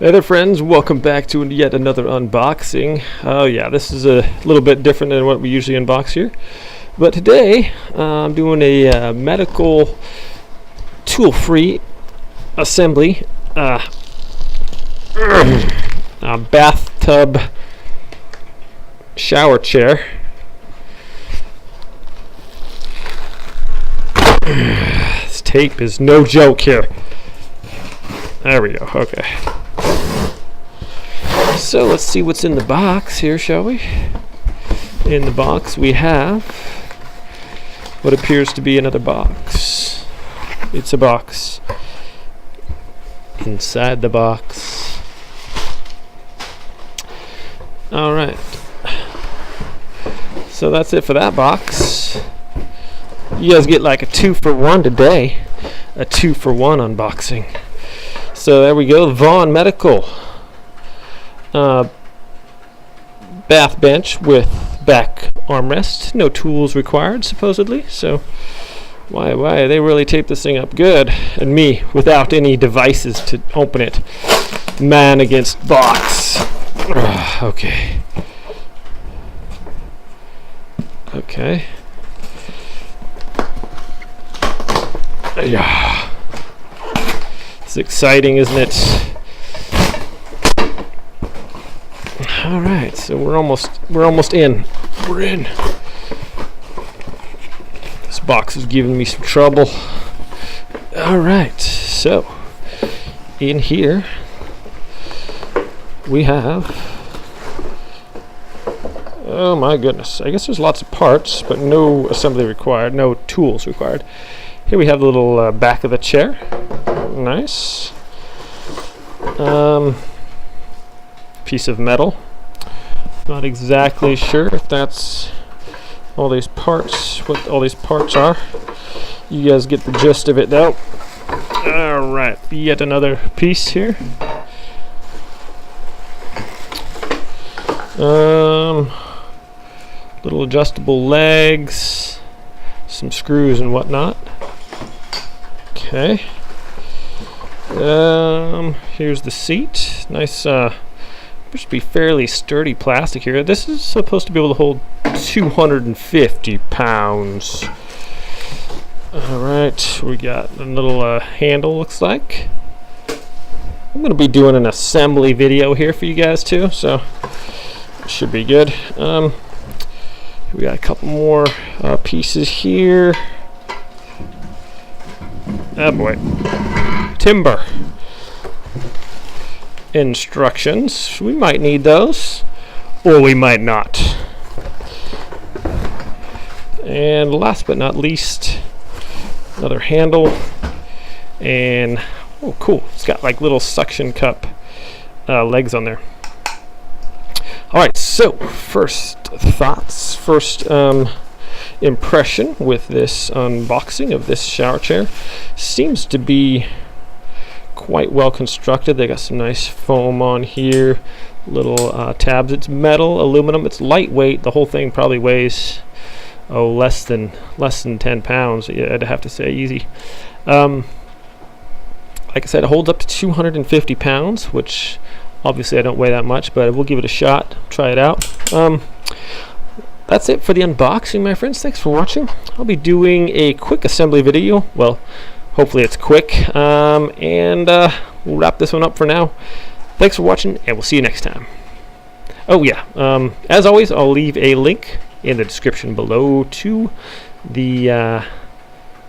Hey there friends, welcome back to yet another unboxing. Oh yeah, this is a little bit different than what we usually unbox here. But today, I'm doing a medical tool-free assembly bathtub shower chair. This tape is no joke here. There we go, okay. So let's see what's in the box here, shall we? In the box we have what appears to be another box. It's a box. Inside the box. Alright. So that's it for that box. You guys get like a 2-for-1 today. A 2-for-1 unboxing. So there we go, Vaunn Medical. Bath bench with back armrest. No tools required, supposedly. So, why they really taped this thing up good. And me, without any devices to open it. Man against box. Okay. Okay. Yeah. It's exciting, isn't it? All right, so we're almost in. We're in. This box is giving me some trouble. All right, so in here we have. Oh my goodness! I guess there's lots of parts, but no assembly required, no tools required. Here we have the little back of the chair. Nice. Piece of metal. Not exactly sure if that's all these parts, what all these parts are. You guys get the gist of it though. Alright, yet another piece here. Little adjustable legs, some screws and whatnot. Okay. Here's the seat. Nice, should be fairly sturdy plastic here. This is supposed to be able to hold 250 pounds. Alright, we got a little handle, looks like. I'm going to be doing an assembly video here for you guys too, so it should be good. We got a couple more pieces here. Oh boy. Timber. Instructions. We might need those, or we might not. And last but not least, another handle. And oh, cool! It's got like little suction cup legs on there. All right. So first thoughts, first impression with this unboxing of this shower chair seems to be quite well constructed. They got some nice foam on here, little tabs. It's metal, aluminum. It's lightweight. The whole thing probably weighs less than 10 pounds. Yeah, I'd have to say easy. Like I said, it holds up to 250 pounds, which obviously I don't weigh that much, but we'll give it a shot. Try it out. That's it for the unboxing, my friends. Thanks for watching. I'll be doing a quick assembly video. Well, hopefully it's quick, and we'll wrap this one up for now. Thanks for watching, and we'll see you next time. Oh yeah, as always, I'll leave a link in the description below to the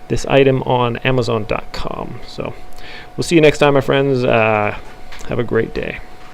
this item on Amazon.com. So we'll see you next time, my friends. Have a great day.